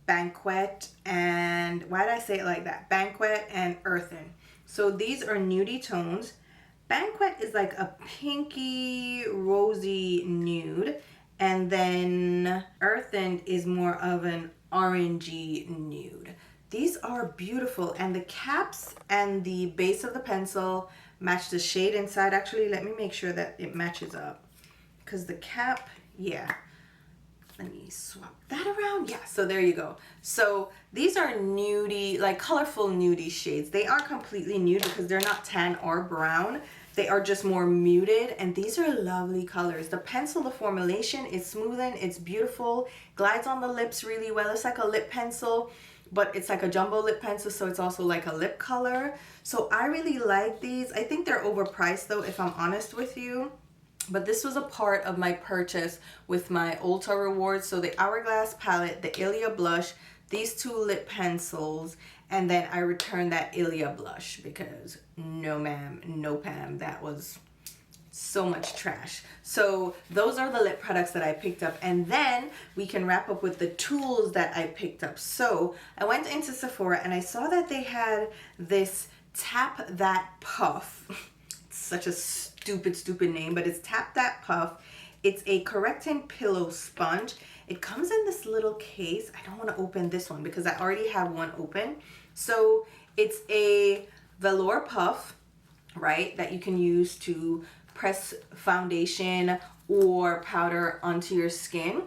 Banquet and, why did I say it like that? Banquet and Earthen. So these are nudie tones. Banquet is like a pinky rosy nude, and then Earthen is more of an orangey nude. These are beautiful, and the caps and the base of the pencil match the shade inside. Actually, let me make sure that it matches up because the cap, yeah. Let me swap that around. Yeah, so there you go. So these are nudie, like colorful nudie shades. They are completely nude because they're not tan or brown. They are just more muted, and these are lovely colors. The pencil, the formulation is smoothing, it's beautiful, glides on the lips really well. It's like a lip pencil, but it's like a jumbo lip pencil, so it's also like a lip color. So I really like these. I think they're overpriced though, if I'm honest with you. But this was a part of my purchase with my Ulta rewards. So the Hourglass palette, the ILIA blush, these two lip pencils, and then I returned that ILIA blush because no ma'am, no Pam, that was so much trash. So those are the lip products that I picked up, and then we can wrap up with the tools that I picked up. So I went into Sephora and I saw that they had this Tap That Puff. It's such a stupid name, but it's Tap That Puff. It's a correcting pillow sponge. It comes in this little case. I don't want to open this one because I already have one open. So it's a velour puff, right, that you can use to press foundation or powder onto your skin.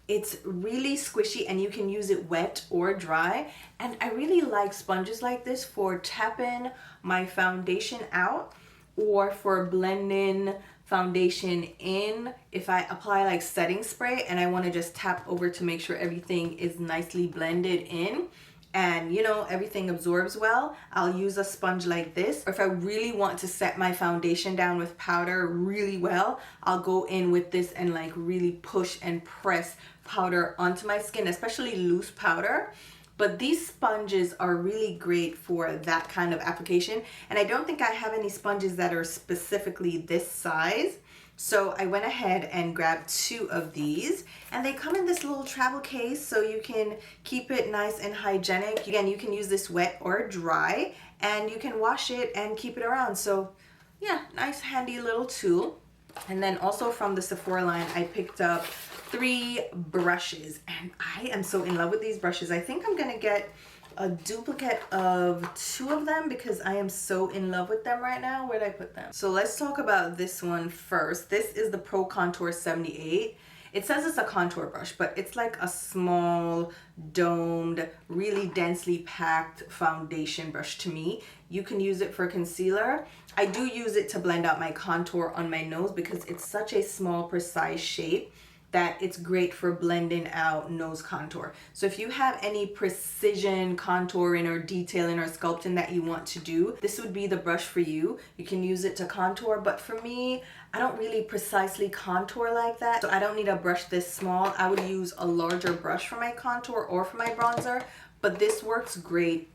It's really squishy and you can use it wet or dry. And I really like sponges like this for tapping my foundation out or for blending foundation in. If I apply like setting spray and I want to just tap over to make sure everything is nicely blended in and you know everything absorbs well, I'll use a sponge like this. Or if I really want to set my foundation down with powder really well, I'll go in with this and like really push and press powder onto my skin, especially loose powder. But these sponges are really great for that kind of application, and I don't think I have any sponges that are specifically this size. So I went ahead and grabbed 2 of these, and they come in this little travel case so you can keep it nice and hygienic. Again, you can use this wet or dry, and you can wash it and keep it around. So yeah, nice handy little tool. And then also from the Sephora line, I picked up 3 brushes, and I am so in love with these brushes. I think I'm gonna get a duplicate of 2 of them because I am so in love with them right now. Where'd I put them? So let's talk about this one first. This is the Pro Contour 78. It says it's a contour brush, but it's like a small, domed, really densely packed foundation brush to me. You can use it for concealer. I do use it to blend out my contour on my nose because it's such a small, precise shape that it's great for blending out nose contour. So if you have any precision contouring or detailing or sculpting that you want to do, this would be the brush for you. You can use it to contour, but for me, I don't really precisely contour like that, so I don't need a brush this small. I would use a larger brush for my contour or for my bronzer, but this works great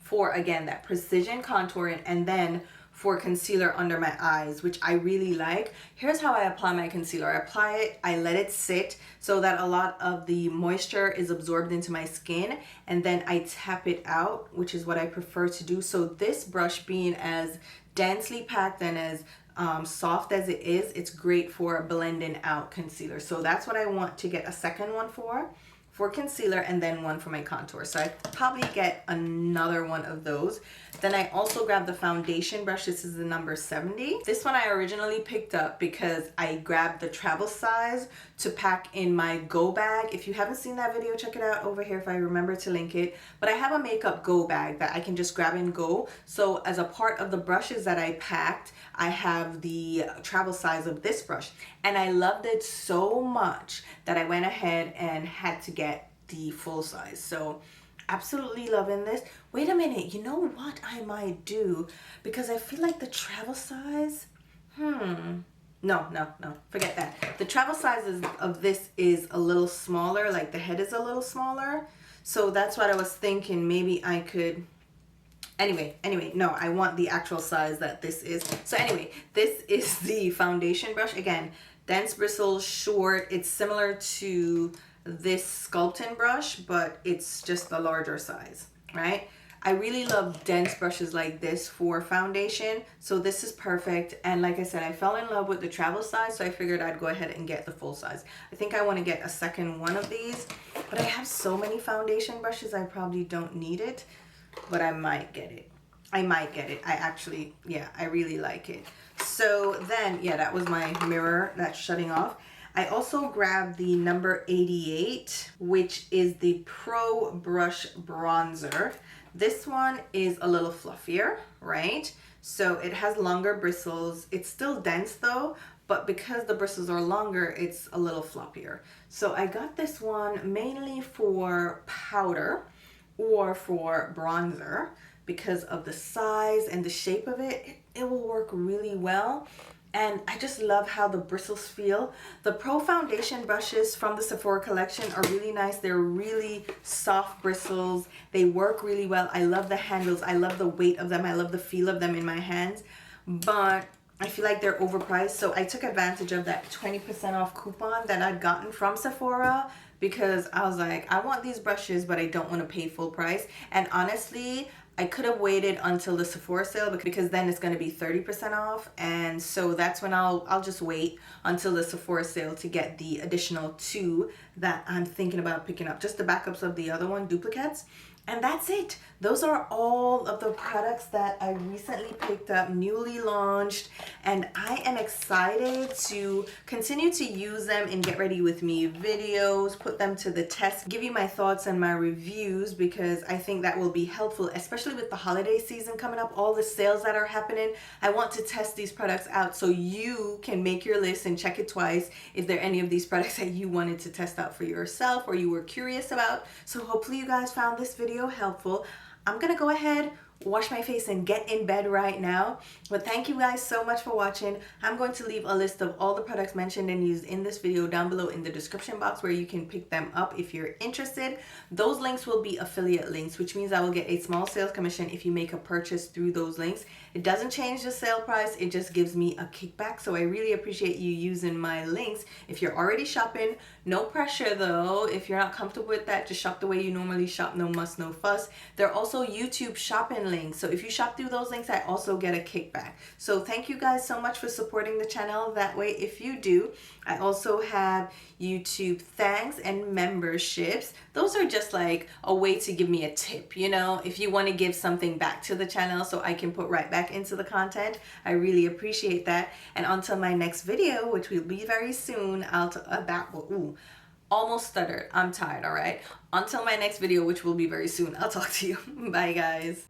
for, again, that precision contouring and then for concealer under my eyes, which I really like. Here's how I apply my concealer. I apply it, I let it sit so that a lot of the moisture is absorbed into my skin, and then I tap it out, which is what I prefer to do. So this brush being as densely packed and as soft as it is, it's great for blending out concealer. So that's what I want to get a second one for concealer, and then one for my contour. So I probably get another one of those. Then I also grabbed the foundation brush. This is the number 70. This one I originally picked up because I grabbed the travel size to pack in my go bag. If you haven't seen that video, check it out over here if I remember to link it. But I have a makeup go bag that I can just grab and go. So as a part of the brushes that I packed, I have the travel size of this brush. And I loved it so much that I went ahead and had to get the full size. So absolutely loving this. Wait a minute, you know what I might do? Because I feel like the travel size, no, forget that. The travel size of this is a little smaller, like the head is a little smaller. So that's what I was thinking, maybe I could, anyway, no, I want the actual size that this is. So anyway, this is the foundation brush. Again, dense bristles, short. It's similar to this sculpting brush, but it's just the larger size, right? I really love dense brushes like this for foundation, so this is perfect. And like I said, I fell in love with the travel size, so I figured I'd go ahead and get the full size. I think I want to get a second one of these, but I have so many foundation brushes, I probably don't need it, but I might get it. I actually, yeah, I really like it. So then, yeah, that was my mirror that's shutting off. I also grabbed the number 88, which is the Pro Brush Bronzer. This one is a little fluffier, right? So it has longer bristles. It's still dense though, but because the bristles are longer, it's a little floppier. So I got this one mainly for powder, or for bronzer because of the size and the shape of it. It will work really well. And I just love how the bristles feel. The Pro Foundation brushes from the Sephora collection are really nice. They're really soft bristles. They work really well. I love the handles. I love the weight of them. I love the feel of them in my hands. But I feel like they're overpriced. So I took advantage of that 20% off coupon that I'd gotten from Sephora because I was like, I want these brushes, but I don't want to pay full price. And honestly, I could have waited until the Sephora sale because then it's going to be 30% off, and so that's when I'll just wait until the Sephora sale to get the additional 2 that I'm thinking about picking up, just the backups of the other one, duplicates. And that's it. Those are all of the products that I recently picked up, newly launched, and I am excited to continue to use them in Get Ready With Me videos, put them to the test, give you my thoughts and my reviews, because I think that will be helpful, especially with the holiday season coming up, all the sales that are happening. I want to test these products out so you can make your list and check it twice if there are any of these products that you wanted to test out for yourself or you were curious about. So hopefully you guys found this video helpful. I'm gonna go ahead, wash my face, and get in bed right now. But thank you guys so much for watching. I'm going to leave a list of all the products mentioned and used in this video down below in the description box where you can pick them up if you're interested. Those links will be affiliate links, which means I will get a small sales commission if you make a purchase through those links. It doesn't change the sale price, it just gives me a kickback. So I really appreciate you using my links. If you're already shopping, no pressure though. If you're not comfortable with that, just shop the way you normally shop, no muss, no fuss. There are also YouTube shopping links. So if you shop through those links, I also get a kickback. So thank you guys so much for supporting the channel that way if you do. I also have YouTube thanks and memberships. Those are just like a way to give me a tip, you know, if you want to give something back to the channel so I can put right back into the content. I really appreciate that. And until my next video, which will be very soon, almost stuttered. I'm tired, all right? Until my next video, which will be very soon, I'll talk to you. Bye, guys.